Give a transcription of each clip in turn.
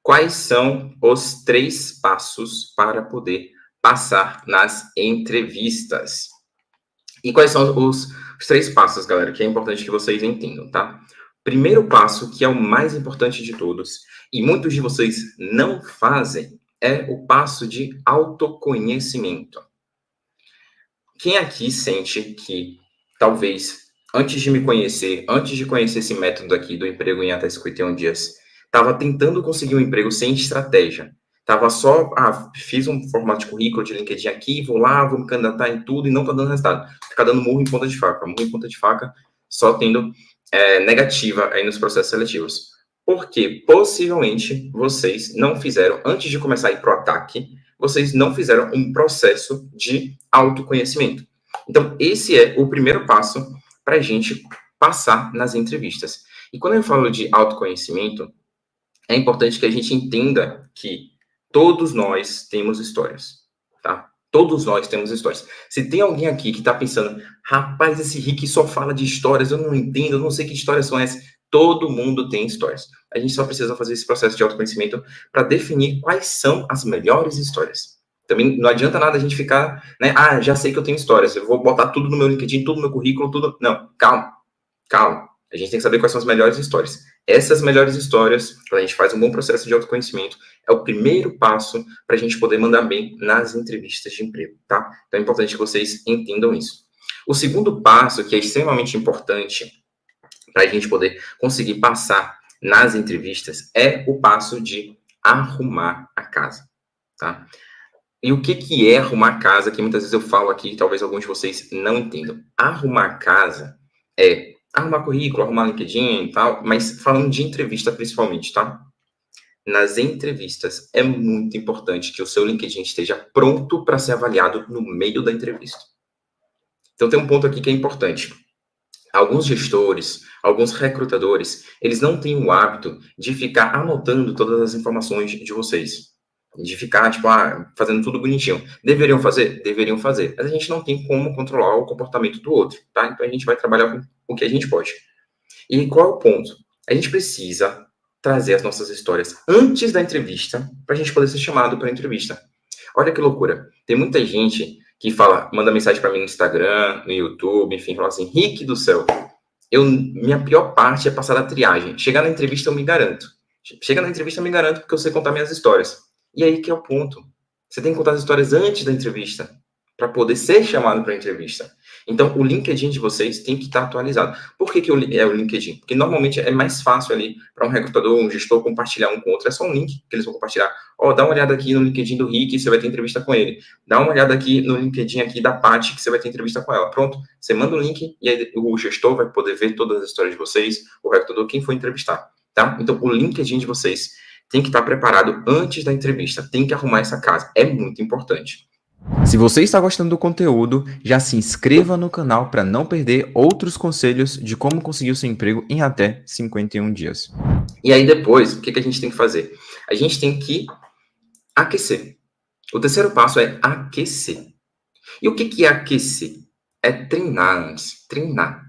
Quais são os 3 passos para poder passar nas entrevistas? E quais são os 3 passos, galera, que é importante que vocês entendam, tá? Primeiro passo, que é o mais importante de todos, e muitos de vocês não fazem, é o passo de autoconhecimento. Quem aqui sente que talvez antes de me conhecer, antes de conhecer esse método aqui do emprego em até 51 dias, estava tentando conseguir um emprego sem estratégia? Tava só, fiz um formato de currículo de LinkedIn aqui, vou lá, vou me candidatar em tudo e não tá dando resultado. Fica dando murro em ponta de faca, só tendo negativa aí nos processos seletivos. Porque possivelmente vocês não fizeram, antes de começar a ir pro ataque, vocês não fizeram um processo de autoconhecimento. Então, esse é o primeiro passo para a gente passar nas entrevistas. E quando eu falo de autoconhecimento, é importante que a gente entenda que todos nós temos histórias, tá? Todos nós temos histórias. Se tem alguém aqui que está pensando, rapaz, esse Rick só fala de histórias, eu não entendo, eu não sei que histórias são essas. Todo mundo tem histórias. A gente só precisa fazer esse processo de autoconhecimento para definir quais são as melhores histórias. Também não adianta nada a gente ficar, né? Já sei que eu tenho histórias, eu vou botar tudo no meu LinkedIn, tudo no meu currículo, tudo. Não, calma, calma. A gente tem que saber quais são as melhores histórias. Essas melhores histórias, quando a gente faz um bom processo de autoconhecimento, é o primeiro passo para a gente poder mandar bem nas entrevistas de emprego, tá? Então é importante que vocês entendam isso. O segundo passo, que é extremamente importante para a gente poder conseguir passar nas entrevistas, é o passo de arrumar a casa, tá? E o que é arrumar a casa, que muitas vezes eu falo aqui, talvez alguns de vocês não entendam. Arrumar a casa é arrumar currículo, arrumar LinkedIn e tal, mas falando de entrevista principalmente, tá? Nas entrevistas, é muito importante que o seu LinkedIn esteja pronto para ser avaliado no meio da entrevista. Então, tem um ponto aqui que é importante. Alguns gestores, alguns recrutadores, eles não têm o hábito de ficar anotando todas as informações de vocês. De ficar, tipo, fazendo tudo bonitinho. Deveriam fazer? Deveriam fazer. Mas a gente não tem como controlar o comportamento do outro, tá? Então, a gente vai trabalhar com o que a gente pode. E qual é o ponto? A gente precisa trazer as nossas histórias antes da entrevista para a gente poder ser chamado para a entrevista. Olha que loucura. Tem muita gente que fala, manda mensagem para mim no Instagram, no YouTube, enfim, fala assim, Rick do céu, minha pior parte é passar da triagem. Chegar na entrevista eu me garanto. Chega na entrevista eu me garanto porque eu sei contar minhas histórias. E aí que é o ponto. Você tem que contar as histórias antes da entrevista para poder ser chamado para a entrevista. Então, o LinkedIn de vocês tem que estar atualizado. Por que é o LinkedIn? Porque normalmente é mais fácil ali para um recrutador, um gestor compartilhar um com o outro. É só um link que eles vão compartilhar. Dá uma olhada aqui no LinkedIn do Rick, você vai ter entrevista com ele. Dá uma olhada aqui no LinkedIn aqui da Paty, que você vai ter entrevista com ela. Pronto, você manda o link e aí o gestor vai poder ver todas as histórias de vocês, o recrutador, quem for entrevistar, tá? Então, o LinkedIn de vocês tem que estar preparado antes da entrevista. Tem que arrumar essa casa. É muito importante. Se você está gostando do conteúdo, já se inscreva no canal para não perder outros conselhos de como conseguir o seu emprego em até 51 dias. E aí depois, o que a gente tem que fazer? A gente tem que aquecer. O terceiro passo é aquecer. E o que é aquecer? É treinar antes. Treinar.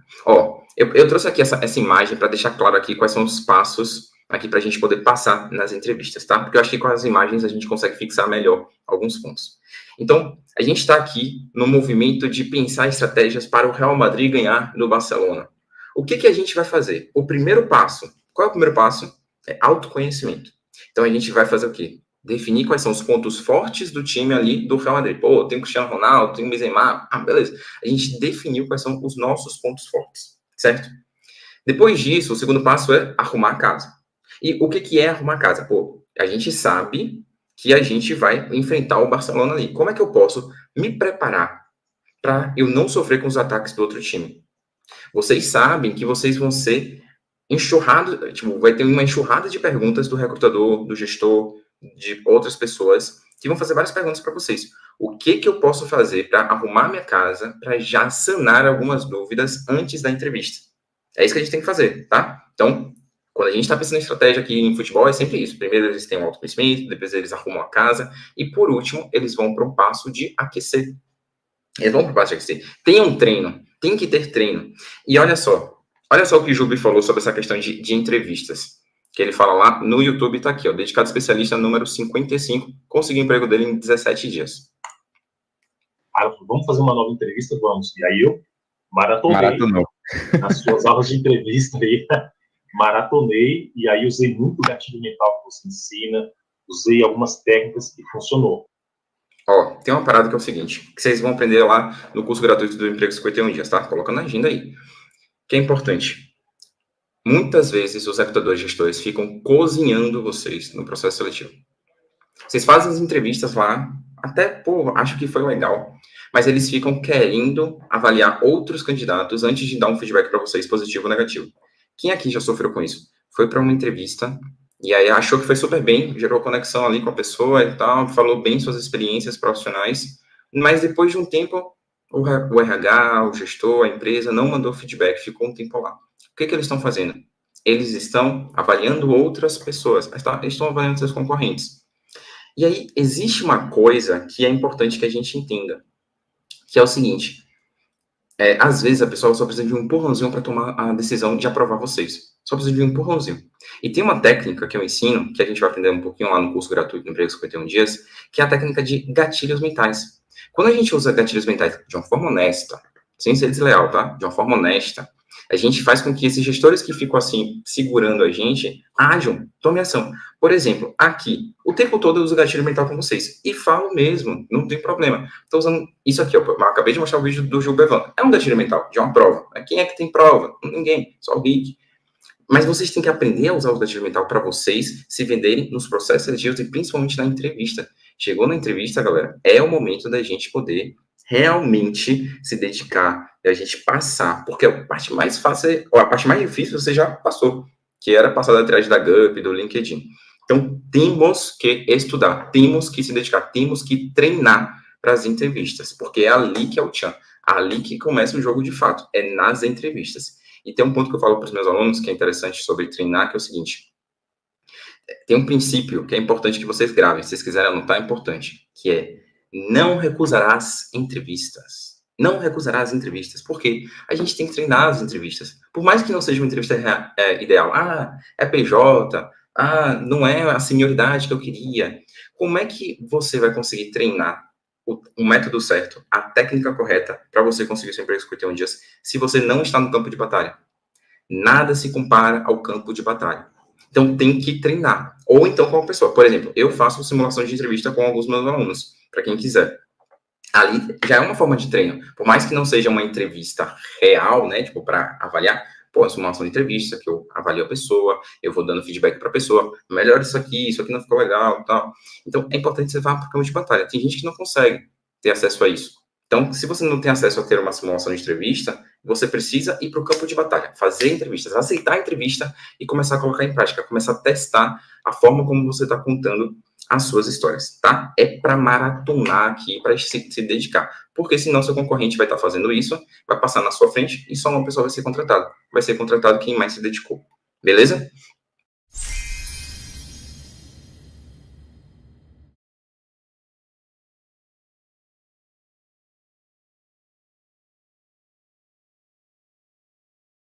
Eu trouxe aqui essa imagem para deixar claro aqui quais são os passos aqui para a gente poder passar nas entrevistas, tá? Porque eu acho que com as imagens a gente consegue fixar melhor alguns pontos. Então, a gente está aqui no movimento de pensar estratégias para o Real Madrid ganhar no Barcelona. O que a gente vai fazer? O primeiro passo. Qual é o primeiro passo? É autoconhecimento. Então, a gente vai fazer o quê? Definir quais são os pontos fortes do time ali do Real Madrid. Tem o Cristiano Ronaldo, tem o Benzema. Beleza. A gente definiu quais são os nossos pontos fortes, certo? Depois disso, o segundo passo é arrumar a casa. E o que é arrumar a casa? A gente sabe que a gente vai enfrentar o Barcelona ali. Como é que eu posso me preparar para eu não sofrer com os ataques do outro time? Vocês sabem que vocês vão ser enxurrados, vai ter uma enxurrada de perguntas do recrutador, do gestor, de outras pessoas que vão fazer várias perguntas para vocês. O que eu posso fazer para arrumar minha casa, para já sanar algumas dúvidas antes da entrevista? É isso que a gente tem que fazer, tá? Então, quando a gente está pensando em estratégia aqui em futebol, é sempre isso. Primeiro eles têm um autoconhecimento, depois eles arrumam a casa, e por último, eles vão para um passo de aquecer. Eles vão para o passo de aquecer. Tem um treino, tem que ter treino. E olha só o que o Jubi falou sobre essa questão de entrevistas. que ele fala lá no YouTube, tá aqui, ó, dedicado especialista número 55, consegui o emprego dele em 17 dias. Aí eu falei, vamos fazer uma nova entrevista? Vamos. E aí eu Maratonou. nas suas aulas de entrevista aí, maratonei, e aí usei muito o gatilho mental que você ensina, usei algumas técnicas e funcionou. Ó, tem uma parada que é o seguinte, que vocês vão aprender lá no curso gratuito do Emprego 51 Dias, tá? Coloca na agenda aí. Que é importante. Muitas vezes os recrutadores e gestores ficam cozinhando vocês no processo seletivo. Vocês fazem as entrevistas lá, até, pô, acho que foi legal, mas eles ficam querendo avaliar outros candidatos antes de dar um feedback para vocês, positivo ou negativo. Quem aqui já sofreu com isso? Foi para uma entrevista e aí achou que foi super bem, gerou conexão ali com a pessoa e tal, falou bem suas experiências profissionais, mas depois de um tempo, o RH, o gestor, a empresa não mandou feedback, ficou um tempo lá. O que eles estão fazendo? Eles estão avaliando outras pessoas, eles estão avaliando seus concorrentes. E aí, existe uma coisa que é importante que a gente entenda, que é o seguinte, às vezes a pessoa só precisa de um empurrãozinho para tomar a decisão de aprovar vocês. Só precisa de um empurrãozinho. E tem uma técnica que eu ensino, que a gente vai aprender um pouquinho lá no curso gratuito do Emprego 51 Dias, que é a técnica de gatilhos mentais. Quando a gente usa gatilhos mentais de uma forma honesta, sem ser desleal, tá? De uma forma honesta, a gente faz com que esses gestores que ficam assim, segurando a gente, ajam, tomem ação. Por exemplo, aqui, o tempo todo eu uso gatilho mental com vocês. E falo mesmo, não tem problema. Estou usando isso aqui, ó, eu acabei de mostrar o vídeo do Gil Bevan. É um gatilho mental, de uma prova. Quem é que tem prova? Ninguém, só o Rick. Mas vocês têm que aprender a usar o gatilho mental para vocês se venderem nos processos seletivos e principalmente na entrevista. Chegou na entrevista, galera, é o momento da gente poder realmente se dedicar, da gente passar, porque a parte mais fácil, ou a parte mais difícil você já passou, que era passar atrás da GUP, do LinkedIn. Então, temos que estudar, temos que se dedicar, temos que treinar para as entrevistas, porque é ali que é o tchan, ali que começa o jogo de fato, é nas entrevistas. E tem um ponto que eu falo para os meus alunos que é interessante sobre treinar, que é o seguinte, tem um princípio que é importante que vocês gravem, se vocês quiserem anotar, é importante, que é não recusarás entrevistas. Não recusarás entrevistas, porque a gente tem que treinar as entrevistas. Por mais que não seja uma entrevista ideal, é PJ, não é a senioridade que eu queria. Como é que você vai conseguir treinar o método certo, a técnica correta, para você conseguir seu emprego em 51 dias, se você não está no campo de batalha? Nada se compara ao campo de batalha. Então, tem que treinar. Ou então com a pessoa. Por exemplo, eu faço simulação de entrevista com alguns meus alunos, para quem quiser. Ali já é uma forma de treino. Por mais que não seja uma entrevista real, né, tipo, para avaliar, pô, a simulação de entrevista, que eu avalio a pessoa, eu vou dando feedback para a pessoa, melhora isso aqui não ficou legal, tal. Então, é importante você vá para o campo de batalha. Tem gente que não consegue ter acesso a isso. Então, se você não tem acesso a ter uma simulação de entrevista, você precisa ir para o campo de batalha, fazer entrevistas, aceitar a entrevista e começar a colocar em prática, começar a testar a forma como você está contando as suas histórias, tá? É para maratonar aqui, para se dedicar, porque senão seu concorrente vai estar fazendo isso, vai passar na sua frente e só uma pessoa vai ser contratada. Vai ser contratado quem mais se dedicou, beleza?